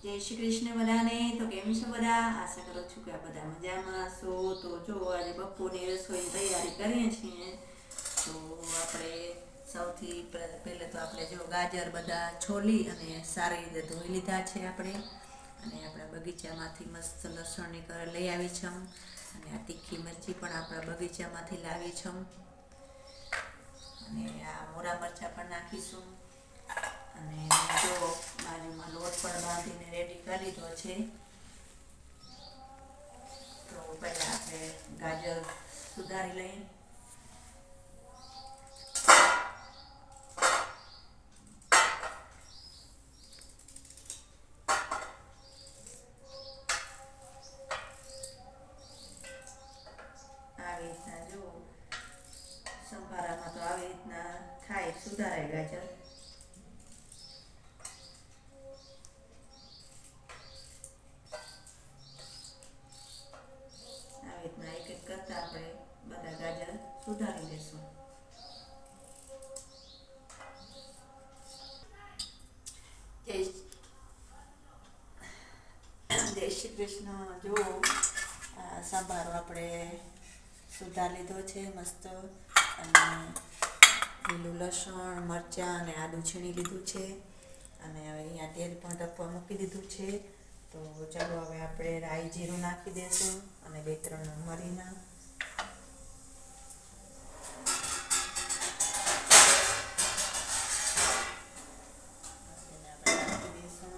જય શ્રી કૃષ્ણ બધાને. તો કેમ છો બધા? આશા કરું છું કે આ બધા મજામાં છો. તો જો આજે બપોરની રસોઈની તૈયારી કરીએ છીએ. તો આપણે સૌથી પહેલાં તો આપણે જો ગાજર બધા છોલી અને સારી રીતે ધોઈ લીધા છે આપણે. અને આપણા બગીચામાંથી મસ્ત લસણની કર લઈ આવી છું. અને આ તીખી મરચી પણ આપણા બગીચામાંથી લાવી છું. અને આ મોરા મરચાં પણ નાખીશું. અને જો બાજુમાં લોટ પણ બાંધીને રેડી કરી લીધો છે. તો પહેલાં આપણે ગાજર સુધારી લઈએ. આવી રીતના જો સંભારામાં તો આવી રીતના થાય, સુધારાય ગાજર. આવી રીતના એક એક કરતાં આપણે બધા ગાજર સુધારી લઈશું. જય જય શ્રી કૃષ્ણ. જો સંભારો આપણે સુધાર લીધો છે મસ્ત. અને લીલું લસણ, મરચાં અને આદું છીણી લીધું છે. અને હવે અહીંયા તેલ પણ તપવા મૂકી દીધું છે. તો ચાલો હવે આપણે રાઈ જીરું નાખી દઈશું અને 2-3 મરીના. નાખી દઈશું.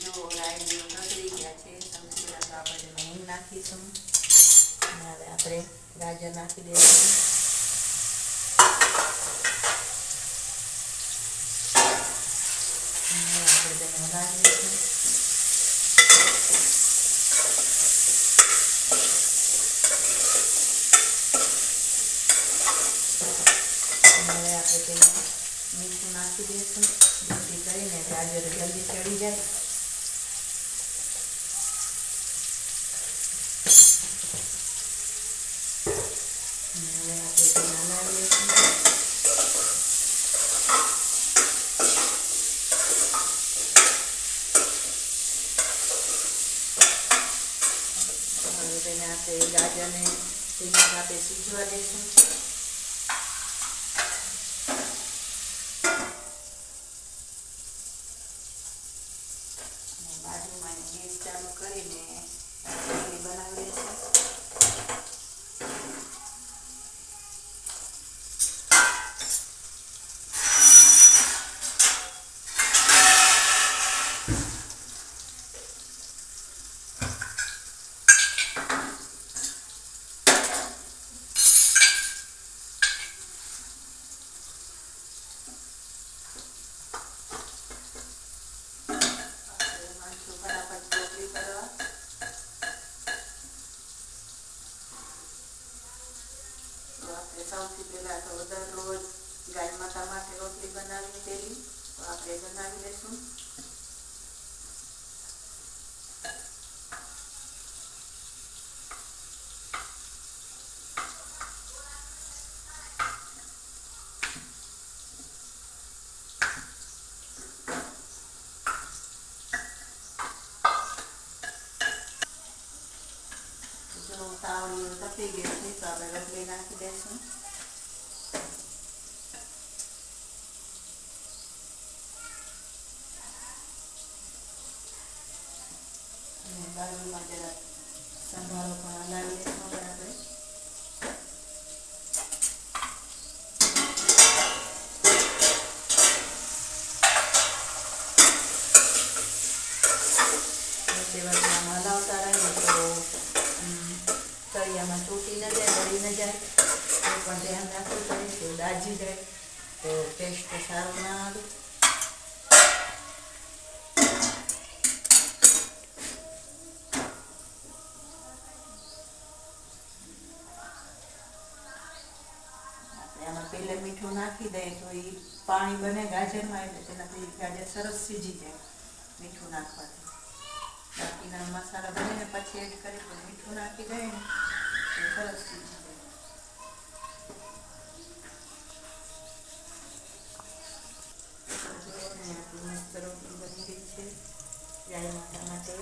જો રાઈ જીરું તતરી ગયા છે. સૌથી પહેલાં તો આપણે હિંગ નાખીશું. અને હવે આપણે ગાજર નાખી દઈશું. આપણે તેને હલાવી દઈશું. હવે આપણે તેમાં મીઠું નાખી દઈશું, જેથી કરીને ગાજર જલ્દી ચડી જાય. હવે આપણે તેને હલાવી દઈશું. હવે તેને આપણે ગાજરને ધીમા તાપે સીજવા દઈશું. બાજુમાં ગેસ ચાલુ કરીને ખીચડી બનાવી લઈશું. ફટાફટ રોટલી કરવા. તો આપણે સૌથી પહેલાં તો દરરોજ ગાય માતા માટે રોટલી બનાવી દેવી. તો આપણે બનાવી લઈશું. જો તાવડીઓ તપી ગઈ છે તો આપણે રોટલી નાખી દઈશું. અને બાજુમાં જરા સંભારો પણ હલાવી દઈશું આપણે. વચ્ચે હલાવતા રહીએ તો તળિયામાં તૂટી ન જાય, બળી ન જાય. એ પણ ધ્યાન રાખવું પડે કે દાજી જાય તો ટેસ્ટ સારો ના આવે. આપણે આમાં પહેલાં મીઠું નાખી દઈએ તો એ પાણી બને ગાજરમાં, એટલે તેનાથી ગાજર સરસ સીજી જાય મીઠું નાખવાથી. બાકીના મસાલા બનીને પછી એડ કરી તો મીઠું નાખી દઈએ ને સરસ મસ્ત રોટલી બની ગઈ છે ગાય માતા માટે.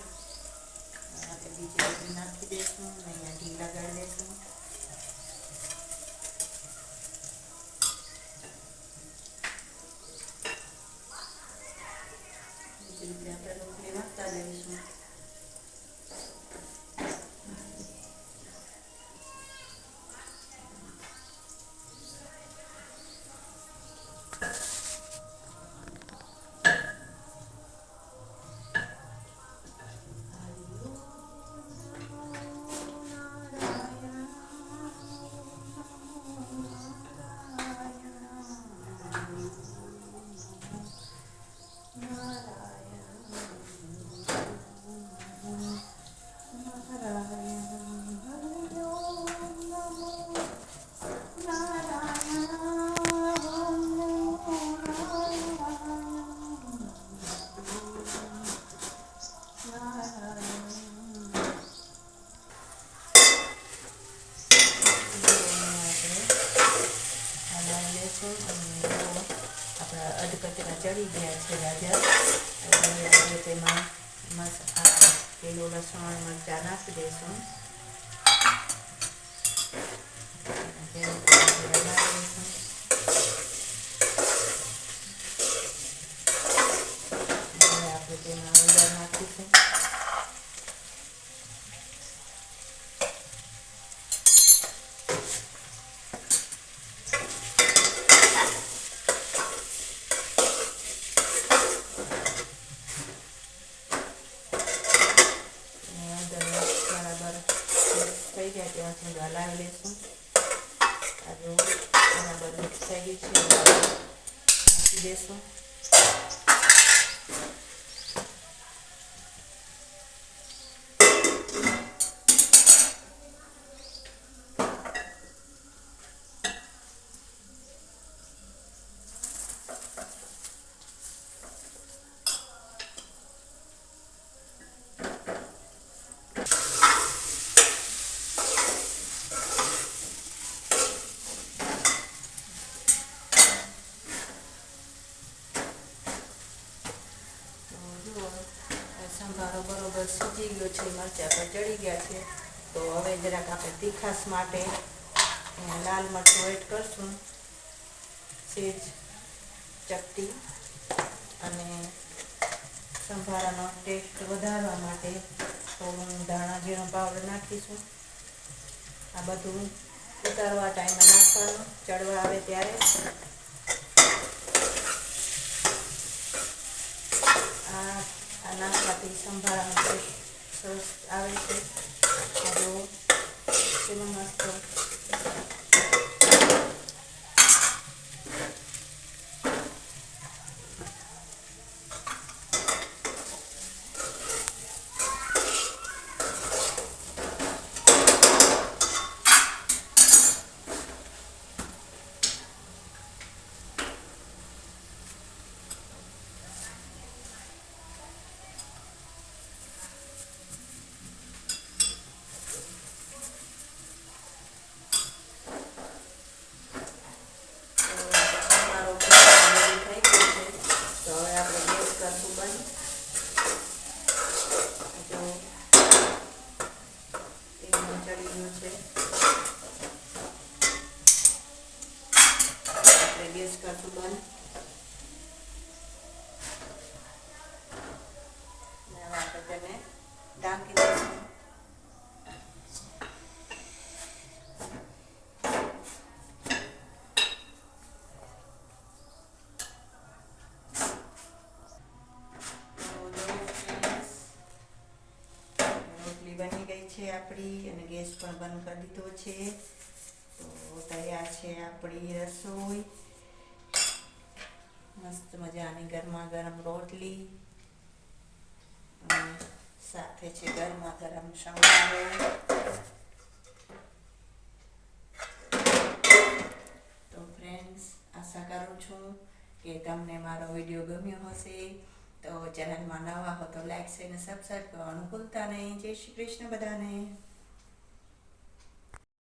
આપણે બીજી રોટલી નાખી દઈશું અને અહીંયા ઘી લગાડી દઈશું. બીજી રીતે આપણે રોટલી નાખતા જઈશું. આપણા અધકચરા ચડી ગયા છે રાજા. હવે તેમાં પેલું લસણ મરચાં નાખી દઈશું. હવે આપણે તેમાં હળદર નાખીશું. થઈ જાય ત્યાં સુધી હલાવી લઈશું. કાજુ બરાબર મિક્સ થઈ ગઈ છે, નાખી દઈશું. સંભારો બરોબર સીજી ગયો છે, મરચાં પણ ચડી ગયા છે. તો હવે જરાક આપણે તીખાસ માટે લાલ મરચું એડ કરશું, સેજ ચપટી, અને સંભારાનો ટેસ્ટ વધારવા માટે થોડું ધાણા જીરું પાવડર નાખીશું. આ બધું ઉતારવા ટાઈમે નાખવાનું, ચડવા આવે ત્યારે. આ નાખવાથી સંભારાનો ટેસ્ટ સરસ આવે છે. જો તેનો મસ્ત ગેસ કરશું બંધ. હવે આપણે તેને ઢાંકી દઈશું. રોટલી બની ગઈ છે આપણી, અને ગેસ પણ બંધ કરી દીધો છે. તો તૈયાર છે આપણી રસોઈ. મસ્ત મજાની ગરમા ગરમ રોટલી, અને સાથે છે ગરમા ગરમ સંભારો. તો ફ્રેન્ડ્સ, આશા કરું છું કે તમને મારો વિડીયો ગમ્યો હશે. તો ચેનલમાં નવા હો તો લાઈક અને સબસ્ક્રાઈબ કરવાનું ભૂલતા નહીં. જય શ્રી કૃષ્ણ બધાને.